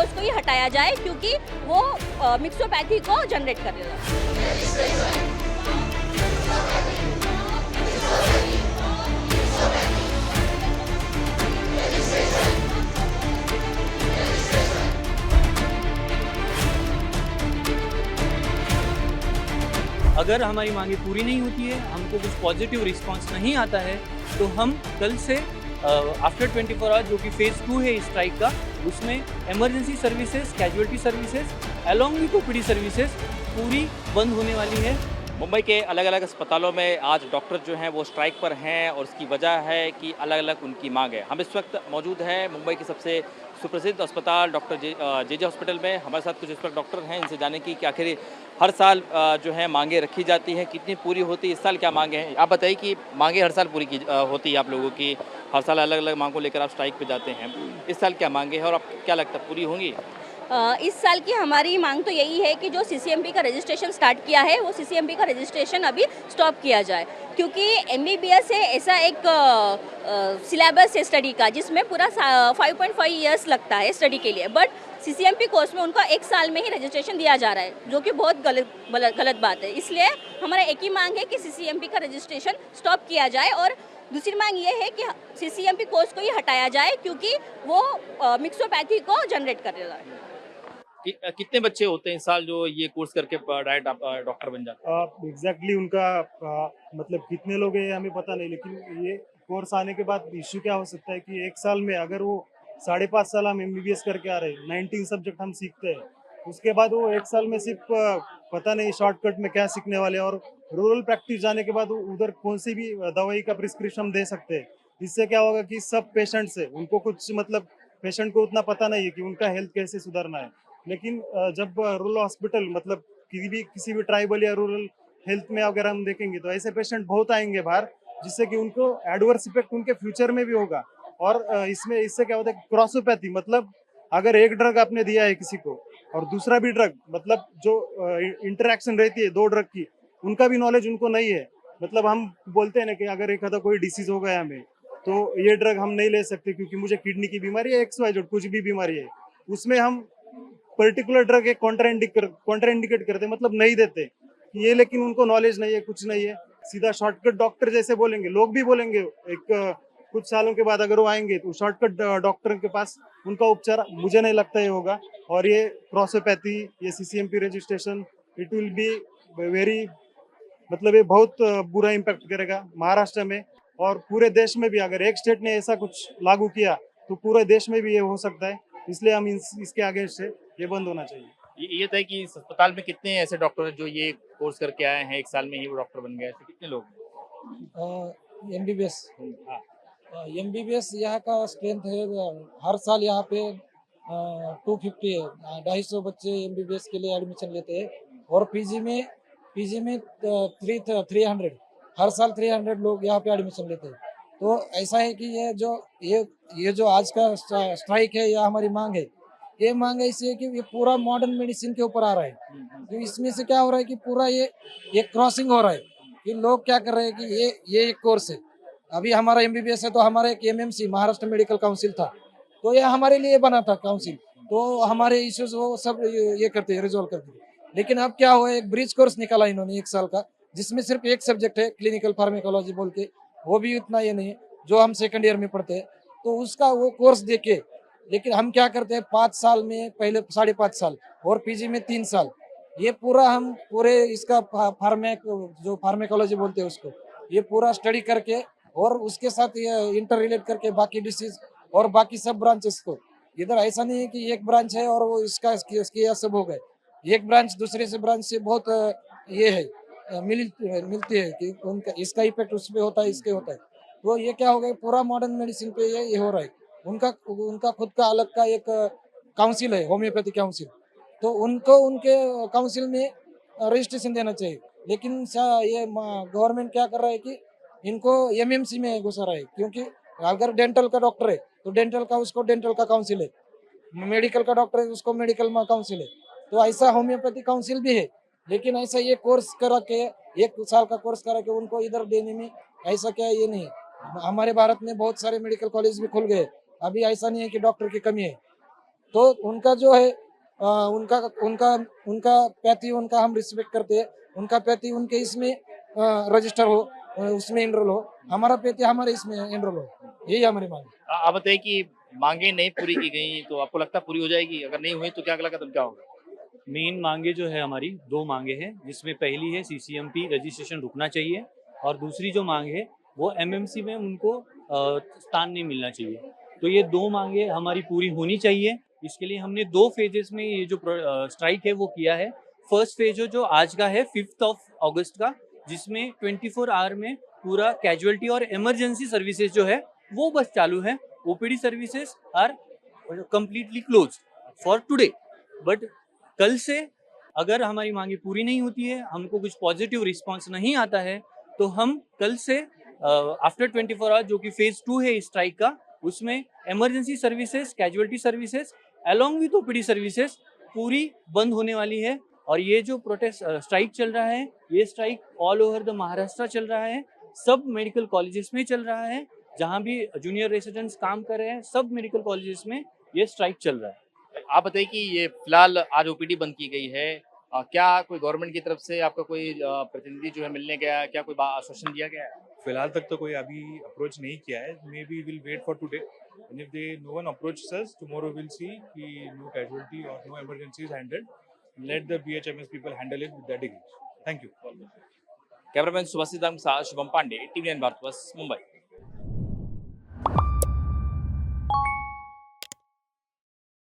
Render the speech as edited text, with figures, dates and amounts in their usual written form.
Course को ही हटाया जाए, क्योंकि वो मिक्सोपैथी को जनरेट कर रहा है। अगर हमारी मांगे पूरी नहीं होती है, हमको कुछ पॉजिटिव रिस्पांस नहीं आता है, तो हम कल से आफ्टर 24 आवर्स जो कि फेज़ 2 है इस स्ट्राइक का, उसमें emergency services, casualty services along with OPD services पूरी बंद होने वाली है। मुंबई के अलग अलग अस्पतालों में आज डॉक्टर जो हैं वो स्ट्राइक पर हैं और उसकी वजह है कि अलग अलग उनकी मांग है। हम इस वक्त मौजूद हैं मुंबई के सबसे सुप्रसिद्ध अस्पताल डॉक्टर जे हॉस्पिटल में। हमारे साथ कुछ इस वक्त डॉक्टर हैं, इनसे जाने की कि आखिर हर साल जो है मांगे रखी जाती हैं, कितनी पूरी होती है, इस साल क्या मांगे हैं। आप बताइए कि मांगे हर साल पूरी की होती है आप लोगों की, हर साल अलग अलग मांगों लेकर आप स्ट्राइक पर जाते हैं, इस साल क्या मांगे हैं और आप क्या लगता है पूरी होंगी? इस साल की हमारी मांग तो यही है कि जो सीसीएमपी का रजिस्ट्रेशन स्टार्ट किया है, वो सीसीएमपी का रजिस्ट्रेशन अभी स्टॉप किया जाए, क्योंकि एमबीबीएस है ऐसा एक सिलेबस है स्टडी का जिसमें पूरा 5.5 इयर्स लगता है स्टडी के लिए, बट सीसीएमपी कोर्स में उनका 1 साल में ही रजिस्ट्रेशन दिया जा रहा है, जो कि बहुत गलत बात है। इसलिए हमारा एक ही मांग है कि सीसीएमपी का रजिस्ट्रेशन स्टॉप किया जाए, और दूसरी मांग ये है कि सीसीएमपी कोर्स को ही हटाया जाए, क्योंकि वो मिक्सोपैथी को जनरेट कर रहा है। कितने बच्चे होते हैं इस साल जो ये कोर्स करके डायरेक्ट आप डॉक्टर बन जाते हैं? एग्जैक्टली उनका मतलब कितने लोग हैं हमें पता नहीं, लेकिन ये कोर्स आने के बाद इश्यू क्या हो सकता है कि 1 साल में अगर वो 5.5 साल हम एमबीबीएस करके आ रहे हैं, 19 सब्जेक्ट हम सीखते हैं, उसके बाद वो 1 साल में सिर्फ पता नहीं शॉर्टकट में क्या सीखने वाले हैं, और रूरल प्रैक्टिस जाने के बाद वो उधर कौन सी भी दवाई का प्रिस्क्रिप्शन दे सकते हैं। इससे क्या होगा कि सब पेशेंट्स है उनको कुछ मतलब पेशेंट को उतना पता नहीं है कि उनका हेल्थ कैसे सुधारना है। लेकिन जब रूरल हॉस्पिटल मतलब किसी भी ट्राइबल या रूरल हेल्थ में अगर हम देखेंगे तो ऐसे पेशेंट बहुत आएंगे बाहर, जिससे कि उनको एडवर्स इफेक्ट उनके फ्यूचर में भी होगा। और इससे क्या होता है, क्रॉसोपैथी मतलब अगर एक ड्रग आपने दिया है किसी को और दूसरा भी ड्रग, मतलब जो इंटरेक्शन रहती है 2 ड्रग की, उनका भी नॉलेज उनको नहीं है। मतलब हम बोलते हैं ना कि अगर एक आधा कोई डिसीज हो गया हमें, तो ये ड्रग हम नहीं ले सकते क्योंकि मुझे किडनी की बीमारी है, XYZ कुछ भी बीमारी है, उसमें हम पर्टिकुलर ड्रग एक कॉन्ट्राइंडिकेट करते, मतलब नहीं देते ये। लेकिन उनको नॉलेज नहीं है, कुछ नहीं है, सीधा शॉर्टकट डॉक्टर जैसे बोलेंगे। लोग भी बोलेंगे एक कुछ सालों के बाद अगर वो आएंगे तो शॉर्टकट डॉक्टर के पास उनका उपचार मुझे नहीं लगता ये होगा। और ये क्रॉसोपैथी, ये CCMP registration, it will be very मतलब ये बहुत बुरा इम्पैक्ट करेगा महाराष्ट्र में और पूरे देश में भी। अगर एक स्टेट ने ऐसा कुछ लागू किया तो पूरे देश में भी ये हो सकता है, इसलिए हम इसके आगे से ये बंद होना चाहिए। ये तय कि इस अस्पताल में कितने ऐसे डॉक्टर हैं जो ये कोर्स करके आए हैं, 1 साल में ही वो डॉक्टर बन गए, ऐसे कितने लोग हैं? एमबीबीएस हाँ। एमबीबीएस यहाँ का स्ट्रेंथ है। हर साल यहाँ पे 250 है, 250 बच्चे एमबीबीएस के लिए एडमिशन लेते हैं। और पीजी में 300 हर साल 300 लोग यहाँ पे एडमिशन लेते हैं। तो ऐसा है कि ये जो आज का स्ट्राइक है, या हमारी मांग है, ये मांग ऐसी है कि ये पूरा मॉडर्न मेडिसिन के ऊपर आ रहा है। तो इसमें से क्या हो रहा है कि पूरा ये क्रॉसिंग हो रहा है कि लोग क्या कर रहे हैं कि ये एक कोर्स है। अभी हमारा एमबीबीएस है तो हमारा एक एमएमसी महाराष्ट्र मेडिकल काउंसिल था, तो ये हमारे लिए बना था काउंसिल, तो हमारे इश्यूज वो सब ये करते हैं, रिजोल्व करते हैं। लेकिन अब क्या हुआ, एक ब्रिज कोर्स निकाला इन्होंने 1 साल का, जिसमें सिर्फ एक सब्जेक्ट है क्लिनिकल फार्मेकोलॉजी बोल के, वो भी उतना ये नहीं है जो हम सेकंड ईयर में पढ़ते हैं, तो उसका वो कोर्स देके। लेकिन हम क्या करते हैं, 5 साल में पहले 5.5 साल और पीजी में 3 साल, ये पूरा हम पूरे इसका जो फार्मेकोलॉजी बोलते हैं उसको, ये पूरा स्टडी करके और उसके साथ ये इंटर रिलेट करके बाकी डिसीज और बाकी सब ब्रांचेस को। इधर ऐसा नहीं है कि एक ब्रांच है और वो इसके सब हो गए। एक ब्रांच दूसरे से ब्रांच से बहुत ये है मिलती है कि उनका इसका इफेक्ट उस पर होता है, इसके होता है। तो ये क्या हो गया, पूरा मॉडर्न मेडिसिन पे ये हो रहा है। उनका खुद का अलग का एक काउंसिल है, होम्योपैथी काउंसिल, तो उनको उनके काउंसिल में रजिस्ट्रेशन देना चाहिए। लेकिन ये गवर्नमेंट क्या कर रहा है कि इनको एमएमसी में घुसा रहा है, क्योंकि अगर डेंटल का डॉक्टर है तो डेंटल का उसको डेंटल का काउंसिल है, मेडिकल का डॉक्टर है उसको मेडिकल में काउंसिल है। तो ऐसा होम्योपैथी काउंसिल भी है, लेकिन ऐसा ये कोर्स करा के 1 साल का कोर्स करा के उनको इधर देने में ऐसा क्या ये नहीं है। हमारे भारत में बहुत सारे मेडिकल कॉलेज भी खुल गए, अभी ऐसा नहीं है कि डॉक्टर की कमी है। तो उनका जो है उनका उनका उनका पैथी उनका हम रिस्पेक्ट करते हैं, उनका पैथी उनके इसमें रजिस्टर हो, उसमें एनरोल हो, हमारा पैथी हमारे इसमें एनरोल हो, यही हमारी मांग है। आप बताइए कि मांगे नहीं पूरी की गई तो आपको लगता है पूरी हो जाएगी? अगर नहीं हुई तो क्या अगला कदम क्या होगा? मेन मांगे जो है हमारी 2 मांगे हैं, जिसमें पहली है सीसीएमपी रजिस्ट्रेशन रुकना चाहिए और दूसरी जो मांग है वो एमएमसी में उनको स्थान नहीं मिलना चाहिए। तो ये 2 मांगे हमारी पूरी होनी चाहिए। इसके लिए हमने 2 फेजेस में ये जो स्ट्राइक है वो किया है। फर्स्ट फेज जो आज का है 5 अगस्त का, जिसमें 24 आवर में पूरा कैजुअलिटी और इमरजेंसी सर्विसेज जो है वो बस चालू है। OPD services are completely closed for today. But कल से अगर हमारी मांगे पूरी नहीं होती है, हमको कुछ पॉजिटिव रिस्पांस नहीं आता है, तो हम कल से आफ्टर 24 आवर जो कि फेज 2 है इस स्ट्राइक का, उसमें emergency services, casualty services along with OPD services पूरी बंद होने वाली है। और ये जो प्रोटेस्ट स्ट्राइक चल रहा है, ये strike all over the Maharashtra चल रहा है, सब मेडिकल कॉलेजेस में चल रहा है, जहाँ भी जूनियर रेसिडेंट्स काम कर रहे हैं सब मेडिकल कॉलेजेस में ये स्ट्राइक चल रहा है। आप बताइए कि ये फिलहाल आज ओपीडी बंद की गई है, क्या कोई गवर्नमेंट की तरफ से आपका कोई प्रतिनिधि जो है मिलने गया है? क्या कोई आश्वासन दिया गया है? फिलहाल तक तो कोई अभी अप्रोच नहीं किया है। Maybe will wait for today and if they no one approach us tomorrow will see कि नो कैजुअलिटी और no emergency is handled, let the BHMS people handle it with that degree. Thank you. Cameraman Subhashit Dam के साथ Shubham Pandey, TV 9 Bharat, Mumbai.